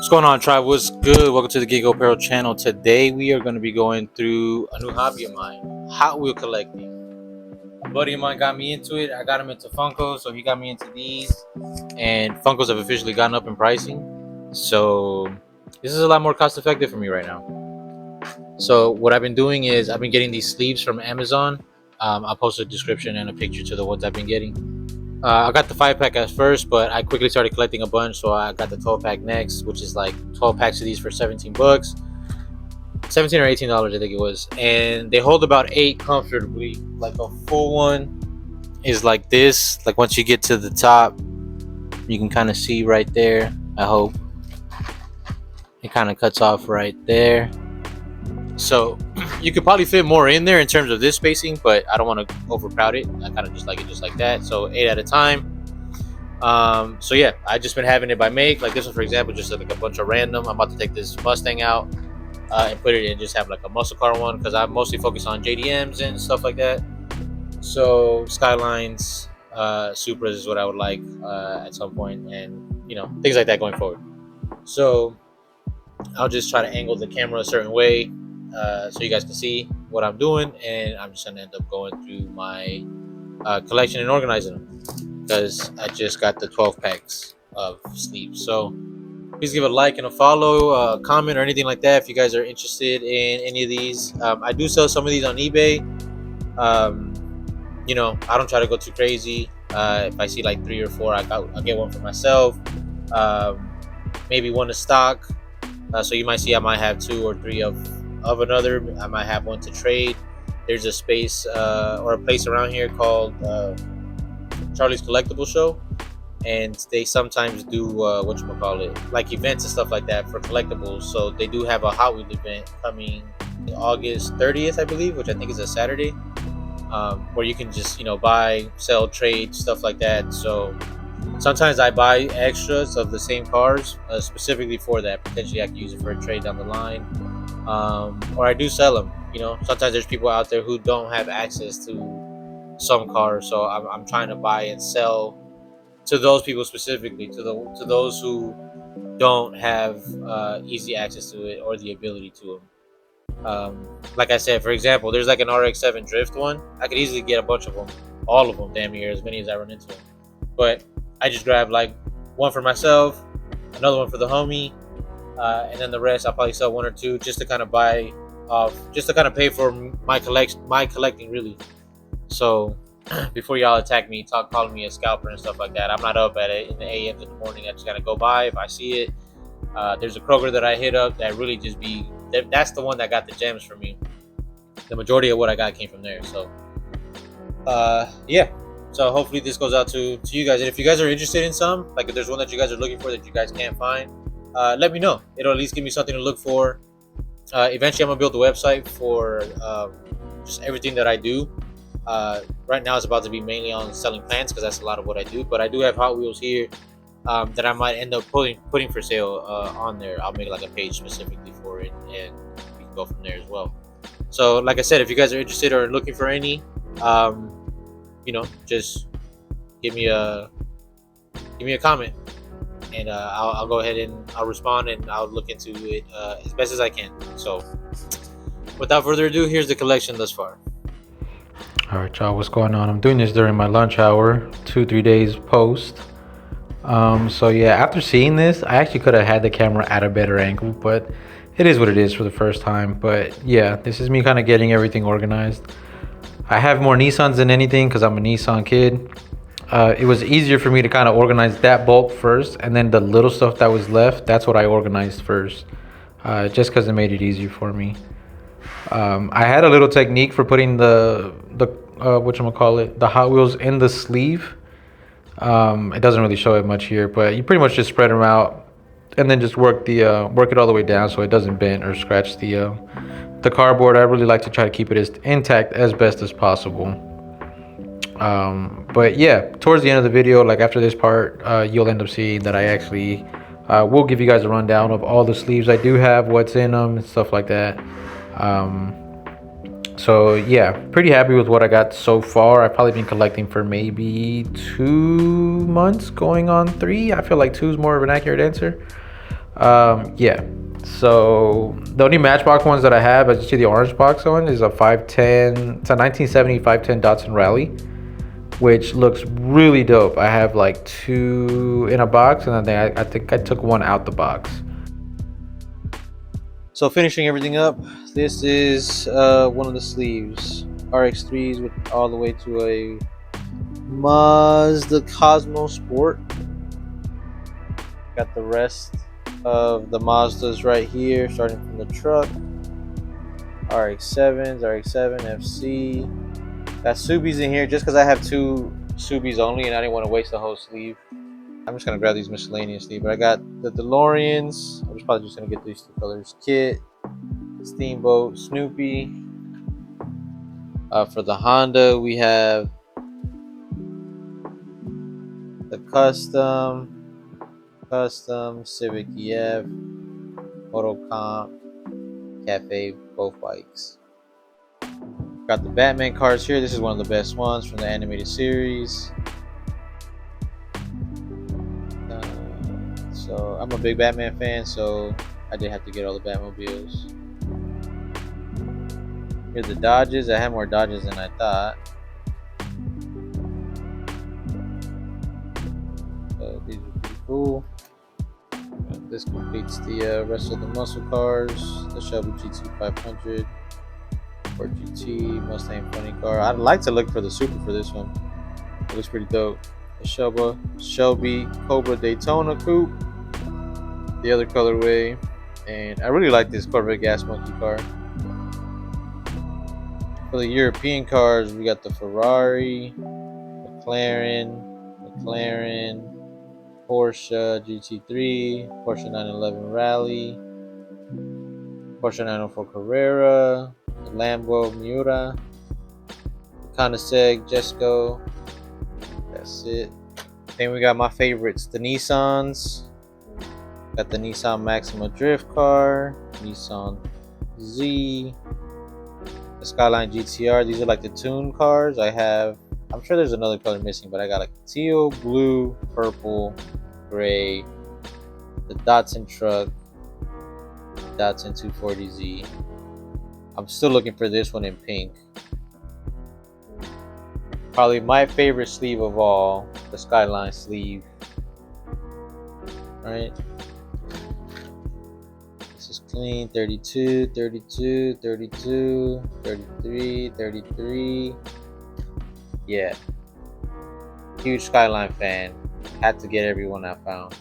What's going on, tribe? What's good? Welcome to the GiNkO's Apparel channel. Today we are going to be going through a new hobby of mine, Hot Wheel collecting. A buddy of mine got me into it. I got him into Funko, so he got me into these. And Funkos have officially gotten up in pricing, so this is a lot more cost effective for me right now. So what I've been doing is I've been getting these sleeves from Amazon. I'll post a description and a picture to the ones I've been getting. I got the 5-pack at first, but I quickly started collecting a bunch, so I got the 12-pack next, which is like 12 packs of these for 17 bucks. 17 or $18, I think it was. And they hold about 8 comfortably. Like a full one is like this. Like once you get to the top, you can kind of see right there, I hope. It kind of cuts off right there. So you could probably fit more in there in terms of this spacing, but I don't want to overcrowd it. I kind of just like it just like that. So 8 at a time. So yeah, I just been having it by make. Like this one, for example, just like a bunch of random. I'm about to take this Mustang out and put it in, just have like a muscle car one, because I mostly focus on JDMs and stuff like that. So Skylines, Supras is what I would like at some point, and you know, things like that going forward. So I'll just try to angle the camera a certain way so you guys can see what I'm doing, and I'm just gonna end up going through my collection and organizing them, because I just got the 12 packs of sleeves. So please give a like and a follow, comment, or anything like that if you guys are interested in any of these. I do sell some of these on eBay. You know, I don't try to go too crazy. If I see like 3 or 4, I'll get one for myself. Maybe one to stock. So you might see I might have 2 or 3 of another. I might have one to trade. There's a space or a place around here called Charlie's Collectible Show, and they sometimes do like events and stuff like that for collectibles. So they do have a Hot Wheels event coming August 30th, I believe, which I think is a Saturday, where you can just, you know, buy, sell, trade, stuff like that. So sometimes I buy extras of the same cars specifically for that. Potentially I can use it for a trade down the line, or I do sell them. You know, sometimes there's people out there who don't have access to some cars, so I'm trying to buy and sell to those people specifically, to those who don't have easy access to it or the ability to them. Like I said, for example, there's like an RX-7 Drift one. I could easily get a bunch of them, all of them, damn near, as many as I run into them. But I just grabbed like one for myself, another one for the homie, and then the rest I'll probably sell 1 or 2 just to kind of buy off, just to kind of pay for my collecting, really. So before y'all attack me, calling me a scalper and stuff like that, I'm not up at it in the AMs in the morning. I just gotta go by if I see it. There's a Kroger that I hit up that really just that's the one that got the gems for me. The majority of what I got came from there. So yeah. So hopefully this goes out to you guys. And if you guys are interested in some, like if there's one that you guys are looking for that you guys can't find, let me know. It'll at least give me something to look for. Eventually I'm gonna build a website for just everything that I do. Right now it's about to be mainly on selling plants, because that's a lot of what I do. But I do have Hot Wheels here that I might end up putting for sale on there. I'll make like a page specifically for it, and we can go from there as well. So like I said, if you guys are interested or looking for any, you know, just give me a comment, and I'll go ahead and I'll respond, and I'll look into it as best as I can. So without further ado, here's the collection thus far. All right, y'all, what's going on? I'm doing this during my lunch hour, 2-3 days post. So yeah, after seeing this, I actually could have had the camera at a better angle, but it is what it is for the first time. But yeah, this is me kind of getting everything organized. I have more Nissans than anything because I'm a Nissan kid. It was easier for me to kind of organize that bulk first, and then the little stuff that was left, that's what I organized first, just because it made it easier for me. I had a little technique for putting the Hot Wheels in the sleeve. It doesn't really show it much here, but you pretty much just spread them out and then just work it all the way down so it doesn't bend or scratch the cardboard. I really like to try to keep it as intact as best as possible. But yeah, towards the end of the video, like after this part, you'll end up seeing that I actually will give you guys a rundown of all the sleeves I do have, what's in them, and stuff like that. So yeah, pretty happy with what I got so far. I've probably been collecting for maybe 2 months, going on 3. I feel like 2 is more of an accurate answer. Yeah. So the only Matchbox ones that I have, as you see, the orange box one is a 510. It's a 1970 510 Datsun Rally, which looks really dope. I have like two in a box, and then I think I took one out the box. So finishing everything up, this is one of the sleeves, RX3s with all the way to a Mazda Cosmo Sport. Got the rest of the Mazdas right here, starting from the truck. RX-7s, RX-7 FC. Got Subies in here just because I have two Subies only and I didn't want to waste the whole sleeve. I'm just gonna grab these miscellaneously, but I got the DeLoreans. I'm probably just gonna get these two colors. Kit, Steamboat, Snoopy. For the Honda, we have the Custom, Civic EF, Motocomp, Cafe, both bikes. Got the Batman cars here. This is one of the best ones from the animated series. So I'm a big Batman fan, so I did have to get all the Batmobiles. Here's the Dodges. I had more Dodges than I thought. So these are pretty cool. This completes the rest of the muscle cars. The Shelby GT 500, Ford GT, Mustang funny car. I'd like to look for the Super for this one. It looks pretty dope. The Shelby Cobra Daytona Coupe, the other colorway, and I really like this Corvette Gas Monkey car. For the European cars, we got the Ferrari, McLaren, Porsche GT3, Porsche 911 Rally, Porsche 904 Carrera, the Lambo Miura, the Koenigsegg Jesko. That's it. Then we got my favorites, the Nissans. Got the Nissan Maxima Drift car, Nissan Z, the Skyline GTR. These are like the tune cars. I'm sure there's another color missing, but I got like teal, blue, purple, gray, the Datsun truck, Datsun 240Z. I'm still looking for this one in pink. Probably my favorite sleeve of all, the Skyline sleeve. Right? This is clean. 32, 32, 32, 33, 33. Yeah. Huge Skyline fan. Had to get every one I found.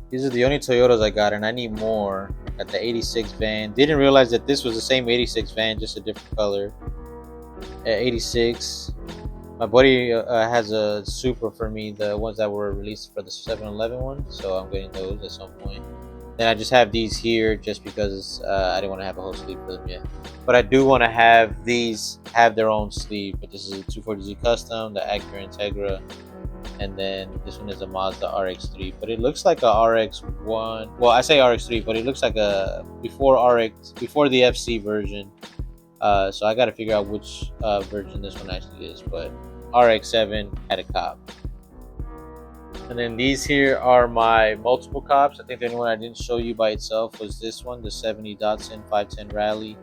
These are the only Toyotas I got, and I need more. Got the 86 van. Didn't realize that this was the same 86 van, just a different color. 86. My buddy has a Supra for me, the ones that were released for the 7-Eleven one, so I'm getting those at some point. Then I just have these here just because I didn't want to have a whole sleeve for them yet. But I do want to have these have their own sleeve. But this is a 240Z Custom, the Acura Integra, and then this one is a Mazda RX-3. But it looks like a RX-1. Well, I say RX-3, but it looks like a before the FC version. So I got to figure out which version this one actually is. But RX-7 had a cop. And then these here are my multiple cops. I think the only one I didn't show you by itself was this one, the 70 Datsun 510 Rally.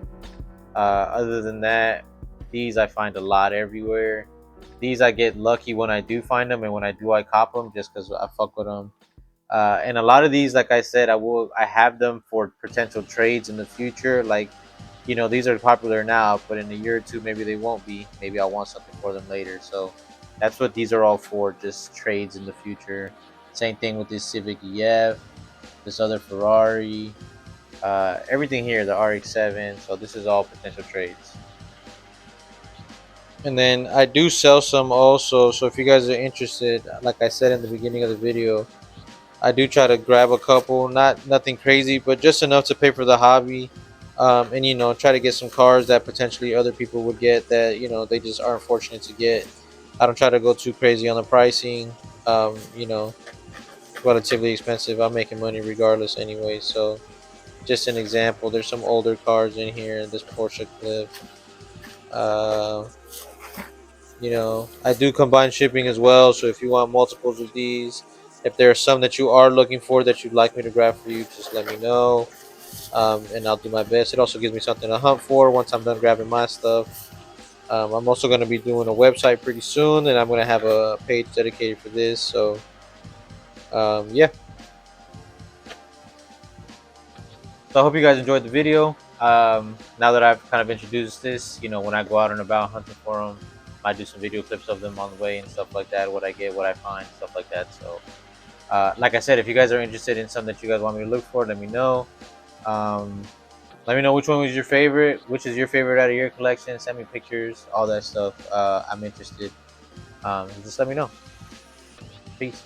Other than that, these I find a lot everywhere. These I get lucky when I do find them, and when I do, I cop them just because I fuck with them. And a lot of these, like I said, I have them for potential trades in the future. Like, you know, these are popular now, but in a year or two, maybe they won't be. Maybe I'll want something for them later. So that's what these are all for, just trades in the future. Same thing with this Civic EF, this other Ferrari, everything here, the RX-7. So this is all potential trades. And then I do sell some also. So if you guys are interested, like I said in the beginning of the video, I do try to grab a couple, nothing crazy, but just enough to pay for the hobby. And you know, try to get some cars that potentially other people would get that, you know, they just aren't fortunate to get. I don't try to go too crazy on the pricing. You know, relatively expensive. I'm making money regardless anyway. So just an example, there's some older cars in here. This Porsche Clip. Uh, you know, I do combine shipping as well. So if you want multiples of these, If there are some that you are looking for that you'd like me to grab for you, just let me know, and I'll do my best. It also gives me something to hunt for once I'm done grabbing my stuff. I'm also going to be doing a website pretty soon, and I'm going to have a page dedicated for this. So, yeah. So I hope you guys enjoyed the video. Now that I've kind of introduced this, when I go out and about hunting for them, I might do some video clips of them on the way and stuff like that. What I get, what I find, stuff like that. So, like I said, if you guys are interested in something that you guys want me to look for, let me know. Um, Let me know which one was your favorite, which is your favorite out of your collection. Send me pictures, all that stuff. I'm interested. Just let me know. Peace.